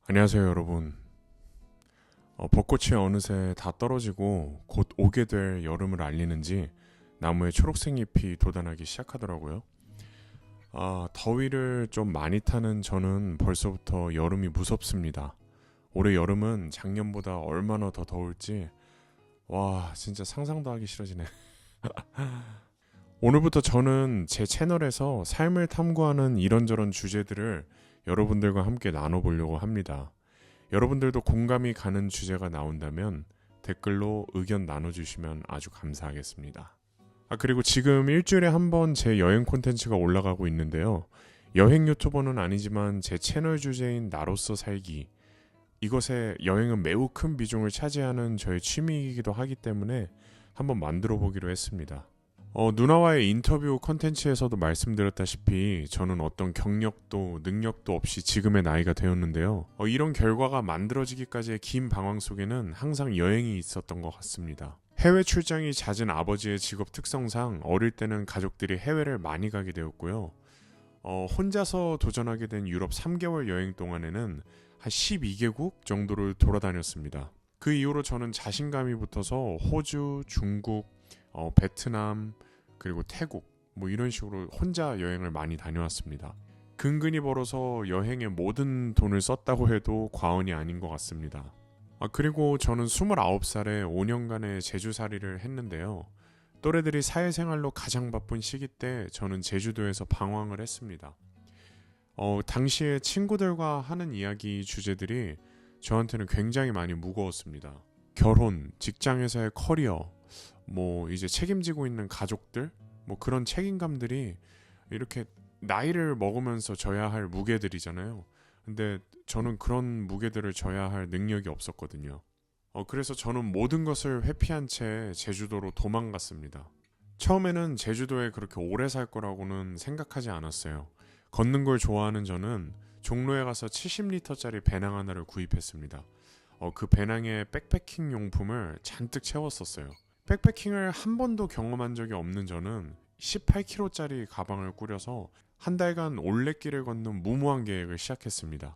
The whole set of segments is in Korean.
안녕하세요, 여러분. 벚꽃이 어느새 다 떨어지고 곧 오게 될 여름을 알리는지 나무에 초록색 잎이 돋아나기 시작하더라고요. 더위를 좀 많이 타는 저는 벌써부터 여름이 무섭습니다. 올해 여름은 작년보다 얼마나 더 더울지, 와, 진짜 상상도 하기 싫어지네. 오늘부터 저는 제 채널에서 삶을 탐구하는 이런저런 주제들을 여러분들과 함께 나눠보려고 합니다. 여러분들도 공감이 가는 주제가 나온다면 댓글로 의견 나눠주시면 아주 감사하겠습니다. 그리고 지금 일주일에 한 번 제 여행 콘텐츠가 올라가고 있는데요. 여행 유튜버는 아니지만 제 채널 주제인 나로서 살기. 이것에 여행은 매우 큰 비중을 차지하는 저의 취미이기도 하기 때문에 한번 만들어 보기로 했습니다. 누나와의 인터뷰 컨텐츠에서도 말씀드렸다시피 저는 어떤 경력도 능력도 없이 지금의 나이가 되었는데요. 이런 결과가 만들어지기까지의 긴 방황 속에는 항상 여행이 있었던 것 같습니다. 해외 출장이 잦은 아버지의 직업 특성상 어릴 때는 가족들이 해외를 많이 가게 되었고요. 혼자서 도전하게 된 유럽 3개월 여행 동안에는 한 12개국 정도를 돌아다녔습니다. 그 이후로 저는 자신감이 붙어서 호주, 중국, 베트남, 그리고 태국 뭐 이런 식으로 혼자 여행을 많이 다녀왔습니다. 근근히 벌어서 여행에 모든 돈을 썼다고 해도 과언이 아닌 것 같습니다. 그리고 저는 29살에 5년간의 제주살이를 했는데요. 또래들이 사회생활로 가장 바쁜 시기 때 저는 제주도에서 방황을 했습니다. 당시에 친구들과 하는 이야기 주제들이 저한테는 굉장히 많이 무거웠습니다. 결혼, 직장에서의 커리어, 뭐 이제 책임지고 있는 가족들, 뭐 그런 책임감들이 이렇게 나이를 먹으면서 져야 할 무게들이잖아요. 근데 저는 그런 무게들을 져야 할 능력이 없었거든요. 그래서 저는 모든 것을 회피한 채 제주도로 도망갔습니다. 처음에는 제주도에 그렇게 오래 살 거라고는 생각하지 않았어요. 걷는 걸 좋아하는 저는 종로에 가서 70리터짜리 배낭 하나를 구입했습니다. 그 배낭에 백패킹 용품을 잔뜩 채웠었어요. 백패킹을 한 번도 경험한 적이 없는 저는 18kg짜리 가방을 꾸려서 한 달간 올레길을 걷는 무모한 계획을 시작했습니다.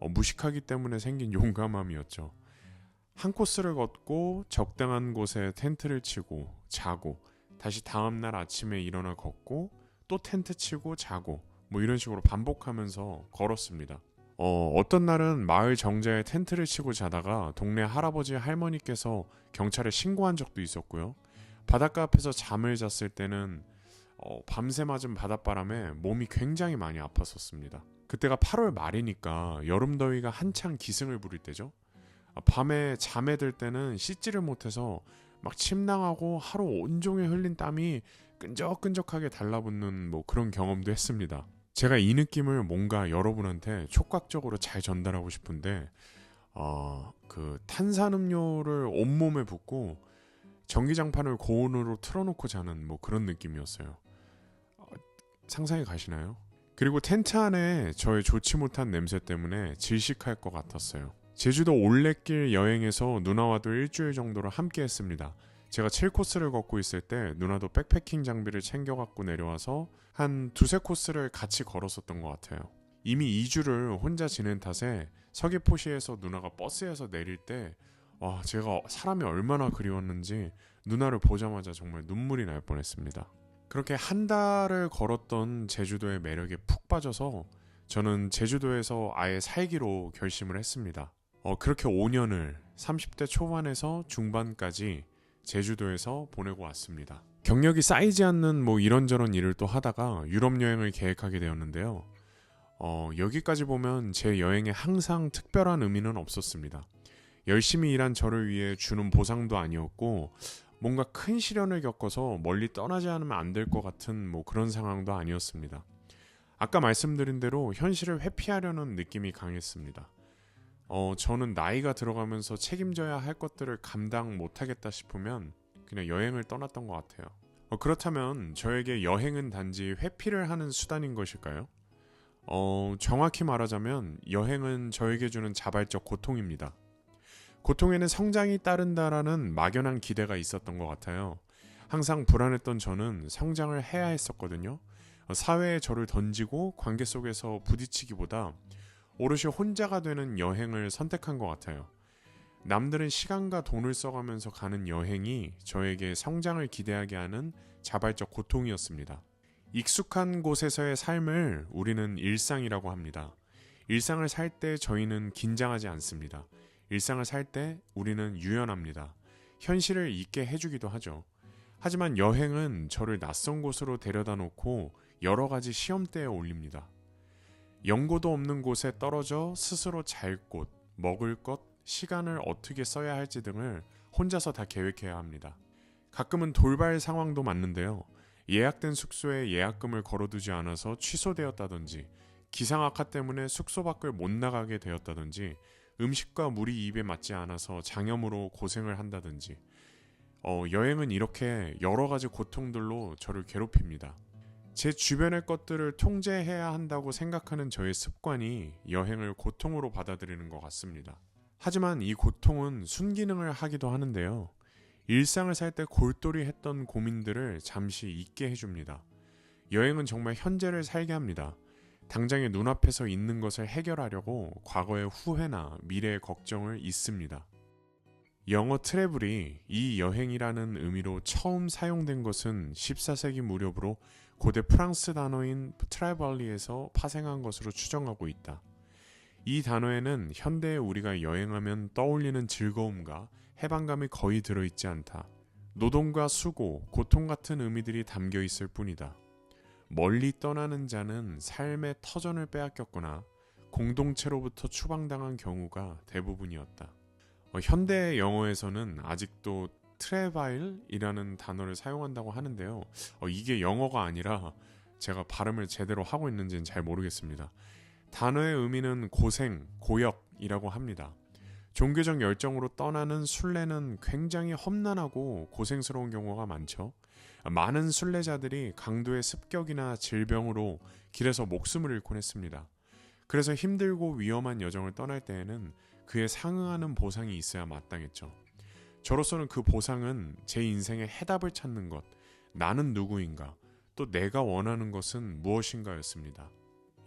무식하기 때문에 생긴 용감함이었죠. 한 코스를 걷고 적당한 곳에 텐트를 치고 자고 다시 다음날 아침에 일어나 걷고 또 텐트 치고 자고 뭐 이런 식으로 반복하면서 걸었습니다. 어떤 날은 마을 정자에 텐트를 치고 자다가 동네 할아버지 할머니께서 경찰에 신고한 적도 있었고요. 바닷가 앞에서 잠을 잤을 때는 밤새 맞은 바닷바람에 몸이 굉장히 많이 아팠었습니다. 그때가 8월 말이니까 여름 더위가 한창 기승을 부릴 때죠. 밤에 잠에 들 때는 씻지를 못해서 막 침낭하고 하루 온종일 흘린 땀이 끈적끈적하게 달라붙는 뭐 그런 경험도 했습니다. 제가 이 느낌을 뭔가 여러분한테 촉각적으로 잘 전달하고 싶은데 그 탄산음료를 온몸에 붓고 전기장판을 고온으로 틀어놓고 자는 뭐 그런 느낌이었어요. 상상이 가시나요? 그리고 텐트 안에 저의 좋지 못한 냄새 때문에 질식할 것 같았어요. 제주도 올레길 여행에서 누나와도 일주일 정도를 함께 했습니다. 제가 7코스를 걷고 있을 때 누나도 백패킹 장비를 챙겨 갖고 내려와서 한 두세 코스를 같이 걸었었던 것 같아요. 이미 2주를 혼자 지낸 탓에 서귀포시에서 누나가 버스에서 내릴 때 제가 사람이 얼마나 그리웠는지 누나를 보자마자 정말 눈물이 날 뻔했습니다. 그렇게 한 달을 걸었던 제주도의 매력에 푹 빠져서 저는 제주도에서 아예 살기로 결심을 했습니다. 그렇게 5년을 30대 초반에서 중반까지 제주도에서 보내고 왔습니다. 경력이 쌓이지 않는 뭐 이런저런 일을 또 하다가 유럽 여행을 계획하게 되었는데요. 여기까지 보면 제 여행에 항상 특별한 의미는 없었습니다. 열심히 일한 저를 위해 주는 보상도 아니었고 뭔가 큰 시련을 겪어서 멀리 떠나지 않으면 안 될 것 같은 뭐 그런 상황도 아니었습니다. 아까 말씀드린 대로 현실을 회피하려는 느낌이 강했습니다. 저는 나이가 들어가면서 책임져야 할 것들을 감당 못하겠다 싶으면 그냥 여행을 떠났던 것 같아요. 그렇다면 저에게 여행은 단지 회피를 하는 수단인 것일까요? 정확히 말하자면 여행은 저에게 주는 자발적 고통입니다. 고통에는 성장이 따른다라는 막연한 기대가 있었던 것 같아요. 항상 불안했던 저는 성장을 해야 했었거든요. 사회에 저를 던지고 관계 속에서 부딪히기보다 오롯이 혼자가 되는 여행을 선택한 것 같아요. 남들은 시간과 돈을 써가면서 가는 여행이 저에게 성장을 기대하게 하는 자발적 고통이었습니다. 익숙한 곳에서의 삶을 우리는 일상이라고 합니다. 일상을 살 때 저희는 긴장하지 않습니다. 일상을 살 때 우리는 유연합니다. 현실을 잊게 해주기도 하죠. 하지만 여행은 저를 낯선 곳으로 데려다 놓고 여러 가지 시험대에 올립니다. 연고도 없는 곳에 떨어져 스스로 잘 곳, 먹을 것, 시간을 어떻게 써야 할지 등을 혼자서 다 계획해야 합니다. 가끔은 돌발 상황도 맞는데요. 예약된 숙소에 예약금을 걸어두지 않아서 취소되었다든지, 기상 악화 때문에 숙소 밖을 못 나가게 되었다든지, 음식과 물이 입에 맞지 않아서 장염으로 고생을 한다든지, 여행은 이렇게 여러 가지 고통들로 저를 괴롭힙니다. 제 주변의 것들을 통제해야 한다고 생각하는 저의 습관이 여행을 고통으로 받아들이는 것 같습니다. 하지만 이 고통은 순기능을 하기도 하는데요. 일상을 살 때 골똘히 했던 고민들을 잠시 잊게 해줍니다. 여행은 정말 현재를 살게 합니다. 당장의 눈앞에서 있는 것을 해결하려고 과거의 후회나 미래의 걱정을 잊습니다. 영어 트래블이 이 여행이라는 의미로 처음 사용된 것은 14세기 무렵으로 고대 프랑스 단어인 트래벌리에서 파생한 것으로 추정하고 있다. 이 단어에는 현대에 우리가 여행하면 떠올리는 즐거움과 해방감이 거의 들어있지 않다. 노동과 수고, 고통 같은 의미들이 담겨 있을 뿐이다. 멀리 떠나는 자는 삶의 터전을 빼앗겼거나 공동체로부터 추방당한 경우가 대부분이었다. 현대 영어에서는 아직도 트래바일이라는 단어를 사용한다고 하는데요. 이게 영어가 아니라 제가 발음을 제대로 하고 있는지는 잘 모르겠습니다. 단어의 의미는 고생, 고역이라고 합니다. 종교적 열정으로 떠나는 순례는 굉장히 험난하고 고생스러운 경우가 많죠. 많은 순례자들이 강도의 습격이나 질병으로 길에서 목숨을 잃곤 했습니다. 그래서 힘들고 위험한 여정을 떠날 때에는 그에 상응하는 보상이 있어야 마땅했죠. 저로서는 그 보상은 제 인생의 해답을 찾는 것, 나는 누구인가, 또 내가 원하는 것은 무엇인가였습니다.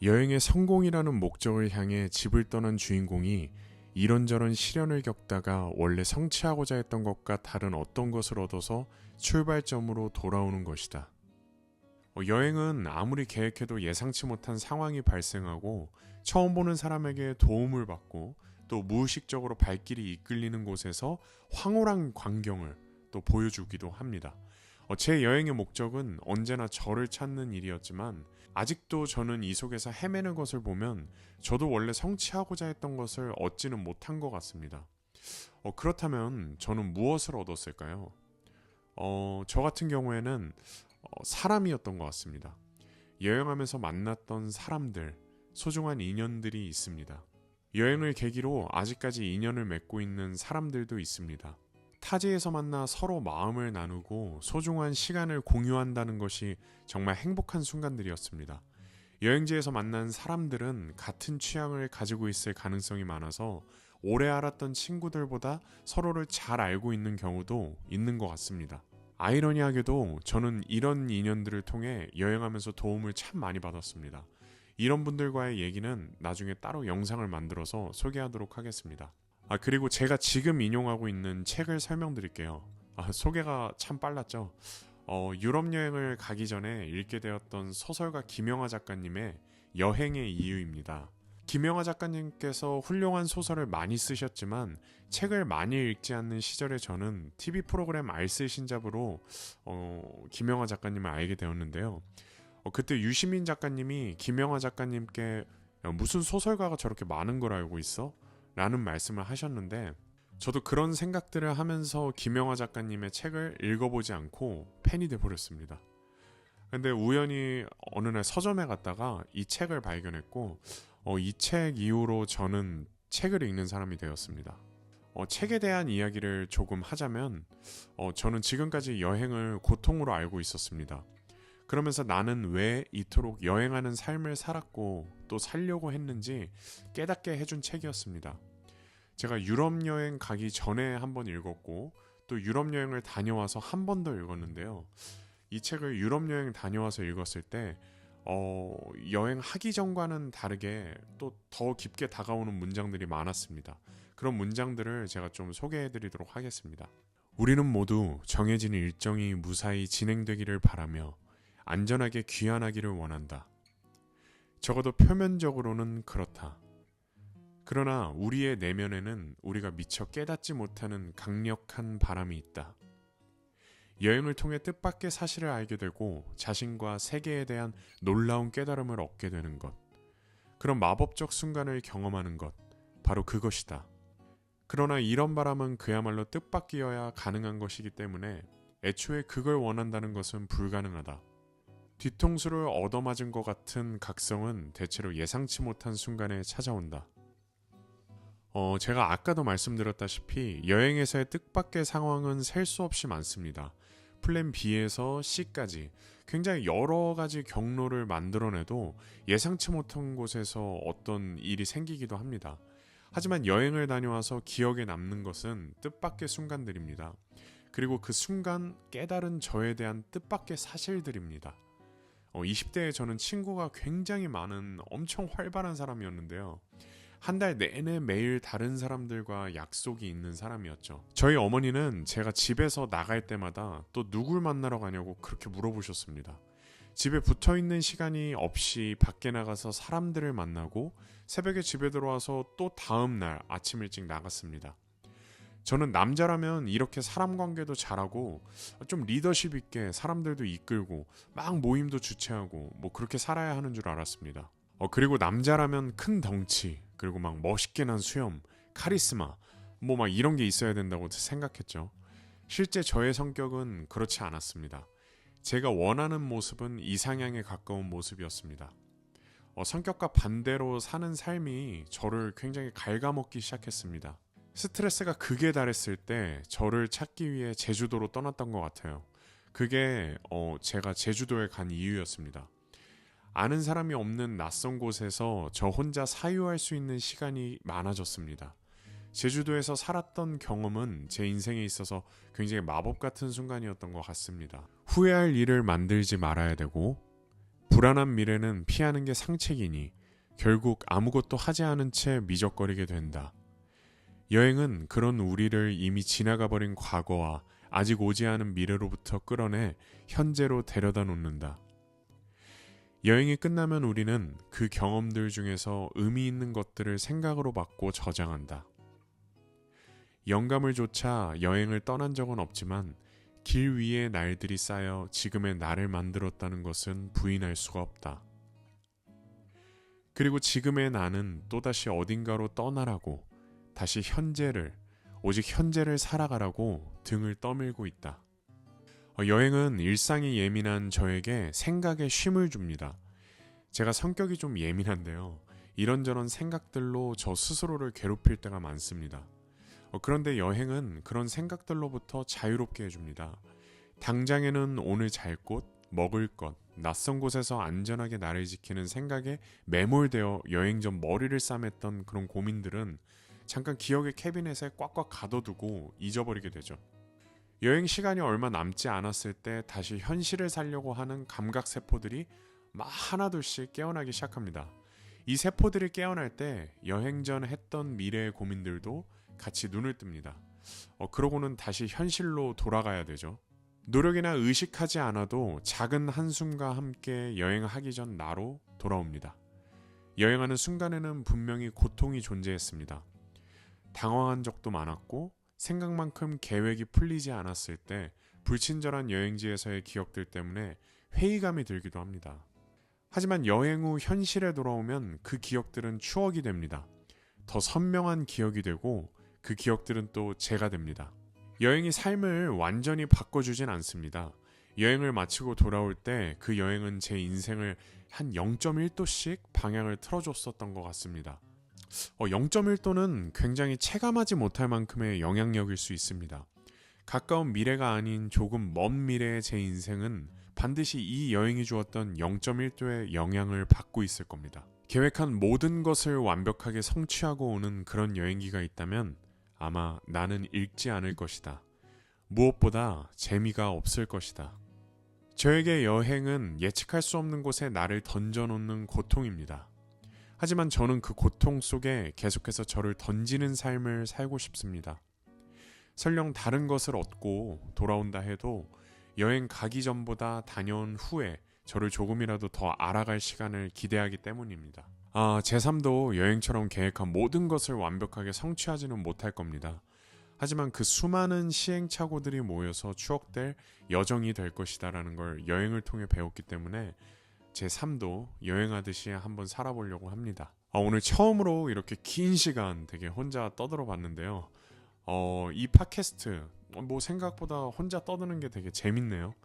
여행의 성공이라는 목적을 향해 집을 떠난 주인공이 이런저런 시련을 겪다가 원래 성취하고자 했던 것과 다른 어떤 것을 얻어서 출발점으로 돌아오는 것이다. 여행은 아무리 계획해도 예상치 못한 상황이 발생하고 처음 보는 사람에게 도움을 받고 또 무의식적으로 발길이 이끌리는 곳에서 황홀한 광경을 또 보여주기도 합니다. 제 여행의 목적은 언제나 저를 찾는 일이었지만 아직도 저는 이 속에서 헤매는 것을 보면 저도 원래 성취하고자 했던 것을 얻지는 못한 것 같습니다. 그렇다면 저는 무엇을 얻었을까요? 저 같은 경우에는 사람이었던 것 같습니다. 여행하면서 만났던 사람들, 소중한 인연들이 있습니다. 여행을 계기로 아직까지 인연을 맺고 있는 사람들도 있습니다. 타지에서 만나 서로 마음을 나누고 소중한 시간을 공유한다는 것이 정말 행복한 순간들이었습니다. 여행지에서 만난 사람들은 같은 취향을 가지고 있을 가능성이 많아서 오래 알았던 친구들보다 서로를 잘 알고 있는 경우도 있는 것 같습니다. 아이러니하게도 저는 이런 인연들을 통해 여행하면서 도움을 참 많이 받았습니다. 이런 분들과의 얘기는 나중에 따로 영상을 만들어서 소개하도록 하겠습니다. 그리고 제가 지금 인용하고 있는 책을 설명드릴게요. 소개가 참 빨랐죠. 유럽 여행을 가기 전에 읽게 되었던 소설가 김영하 작가님의 여행의 이유입니다. 김영하 작가님께서 훌륭한 소설을 많이 쓰셨지만 책을 많이 읽지 않는 시절에 저는 TV 프로그램 알쓸 신잡으로 김영하 작가님을 알게 되었는데요. 그때 유시민 작가님이 김영하 작가님께 무슨 소설가가 저렇게 많은 걸 알고 있어? 라는 말씀을 하셨는데 저도 그런 생각들을 하면서 김영하 작가님의 책을 읽어보지 않고 팬이 돼버렸습니다. 근데 우연히 어느 날 서점에 갔다가 이 책을 발견했고 이 책 이후로 저는 책을 읽는 사람이 되었습니다. 책에 대한 이야기를 조금 하자면 저는 지금까지 여행을 고통으로 알고 있었습니다. 그러면서 나는 왜 이토록 여행하는 삶을 살았고 또 살려고 했는지 깨닫게 해준 책이었습니다. 제가 유럽 여행 가기 전에 한번 읽었고 또 유럽 여행을 다녀와서 한 번 더 읽었는데요. 이 책을 유럽 여행 다녀와서 읽었을 때 여행하기 전과는 다르게 또 더 깊게 다가오는 문장들이 많았습니다. 그런 문장들을 제가 좀 소개해드리도록 하겠습니다. 우리는 모두 정해진 일정이 무사히 진행되기를 바라며 안전하게 귀환하기를 원한다. 적어도 표면적으로는 그렇다. 그러나 우리의 내면에는 우리가 미처 깨닫지 못하는 강력한 바람이 있다. 여행을 통해 뜻밖의 사실을 알게 되고 자신과 세계에 대한 놀라운 깨달음을 얻게 되는 것. 그런 마법적 순간을 경험하는 것. 바로 그것이다. 그러나 이런 바람은 그야말로 뜻밖이어야 가능한 것이기 때문에 애초에 그걸 원한다는 것은 불가능하다. 뒤통수를 얻어맞은 것 같은 각성은 대체로 예상치 못한 순간에 찾아온다. 제가 아까도 말씀드렸다시피 여행에서의 뜻밖의 상황은 셀 수 없이 많습니다. 플랜 B에서 C까지 굉장히 여러 가지 경로를 만들어내도 예상치 못한 곳에서 어떤 일이 생기기도 합니다. 하지만 여행을 다녀와서 기억에 남는 것은 뜻밖의 순간들입니다. 그리고 그 순간 깨달은 저에 대한 뜻밖의 사실들입니다. 20대에 저는 친구가 굉장히 많은 엄청 활발한 사람이었는데요. 한 달 내내 매일 다른 사람들과 약속이 있는 사람이었죠. 저희 어머니는 제가 집에서 나갈 때마다 또 누굴 만나러 가냐고 그렇게 물어보셨습니다. 집에 붙어있는 시간이 없이 밖에 나가서 사람들을 만나고 새벽에 집에 들어와서 또 다음 날 아침 일찍 나갔습니다. 저는 남자라면 이렇게 사람 관계도 잘하고 좀 리더십 있게 사람들도 이끌고 막 모임도 주최하고 뭐 그렇게 살아야 하는 줄 알았습니다. 그리고 남자라면 큰 덩치, 그리고 막 멋있게 난 수염, 카리스마, 뭐 막 이런 게 있어야 된다고 생각했죠. 실제 저의 성격은 그렇지 않았습니다. 제가 원하는 모습은 이상향에 가까운 모습이었습니다. 성격과 반대로 사는 삶이 저를 굉장히 갉아먹기 시작했습니다. 스트레스가 극에 달했을 때 저를 찾기 위해 제주도로 떠났던 것 같아요. 그게 제가 제주도에 간 이유였습니다. 아는 사람이 없는 낯선 곳에서 저 혼자 사유할 수 있는 시간이 많아졌습니다. 제주도에서 살았던 경험은 제 인생에 있어서 굉장히 마법 같은 순간이었던 것 같습니다. 후회할 일을 만들지 말아야 되고 불안한 미래는 피하는 게 상책이니 결국 아무것도 하지 않은 채 미적거리게 된다. 여행은 그런 우리를 이미 지나가 버린 과거와 아직 오지 않은 미래로부터 끌어내 현재로 데려다 놓는다. 여행이 끝나면 우리는 그 경험들 중에서 의미 있는 것들을 생각으로 받고 저장한다. 영감을 좇아 여행을 떠난 적은 없지만 길 위에 날들이 쌓여 지금의 나를 만들었다는 것은 부인할 수가 없다. 그리고 지금의 나는 또다시 어딘가로 떠나라고 다시 오직 현재를 살아가라고 등을 떠밀고 있다. 여행은 일상이 예민한 저에게 생각에 쉼을 줍니다. 제가 성격이 좀 예민한데요. 이런저런 생각들로 저 스스로를 괴롭힐 때가 많습니다. 그런데 여행은 그런 생각들로부터 자유롭게 해줍니다. 당장에는 오늘 잘 곳, 먹을 것, 낯선 곳에서 안전하게 나를 지키는 생각에 매몰되어 여행 전 머리를 싸맸던 그런 고민들은 잠깐 기억의 캐비넷에 꽉꽉 가둬두고 잊어버리게 되죠. 여행 시간이 얼마 남지 않았을 때 다시 현실을 살려고 하는 감각세포들이 막 하나둘씩 깨어나기 시작합니다. 이 세포들이 깨어날 때 여행 전 했던 미래의 고민들도 같이 눈을 뜹니다. 그러고는 다시 현실로 돌아가야 되죠. 노력이나 의식하지 않아도 작은 한숨과 함께 여행하기 전 나로 돌아옵니다. 여행하는 순간에는 분명히 고통이 존재했습니다. 당황한 적도 많았고 생각만큼 계획이 풀리지 않았을 때 불친절한 여행지에서의 기억들 때문에 회의감이 들기도 합니다. 하지만 여행 후 현실에 돌아오면 그 기억들은 추억이 됩니다. 더 선명한 기억이 되고 그 기억들은 또 제가 됩니다. 여행이 삶을 완전히 바꿔주진 않습니다. 여행을 마치고 돌아올 때 그 여행은 제 인생을 한 0.1도씩 방향을 틀어줬었던 것 같습니다. 0.1도는 굉장히 체감하지 못할 만큼의 영향력일 수 있습니다. 가까운 미래가 아닌 조금 먼 미래의 제 인생은 반드시 이 여행이 주었던 0.1도의 영향을 받고 있을 겁니다. 계획한 모든 것을 완벽하게 성취하고 오는 그런 여행기가 있다면 아마 나는 읽지 않을 것이다. 무엇보다 재미가 없을 것이다. 저에게 여행은 예측할 수 없는 곳에 나를 던져놓는 고통입니다. 하지만 저는 그 고통 속에 계속해서 저를 던지는 삶을 살고 싶습니다. 설령 다른 것을 얻고 돌아온다 해도 여행 가기 전보다 다녀온 후에 저를 조금이라도 더 알아갈 시간을 기대하기 때문입니다. 제 삶도 여행처럼 계획한 모든 것을 완벽하게 성취하지는 못할 겁니다. 하지만 그 수많은 시행착오들이 모여서 추억될 여정이 될 것이다라는 걸 여행을 통해 배웠기 때문에 제 삶도 여행하듯이 한번 살아보려고 합니다. 오늘 처음으로 이렇게 긴 시간 되게 혼자 떠들어 봤는데요. 이 팟캐스트 생각보다 혼자 떠드는 게 되게 재밌네요.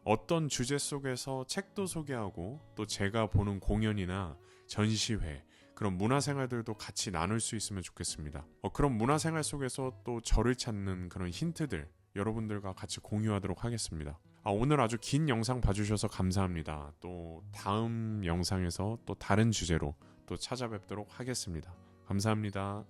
어떤 주제 속에서 책도 소개하고 또 제가 보는 공연이나 전시회 그런 문화생활들도 같이 나눌 수 있으면 좋겠습니다. 그런 문화생활 속에서 또 저를 찾는 그런 힌트들 여러분들과 같이 공유하도록 하겠습니다. 오늘 아주 긴 영상 봐주셔서 감사합니다. 또 다음 영상에서 또 다른 주제로 또 찾아뵙도록 하겠습니다. 감사합니다.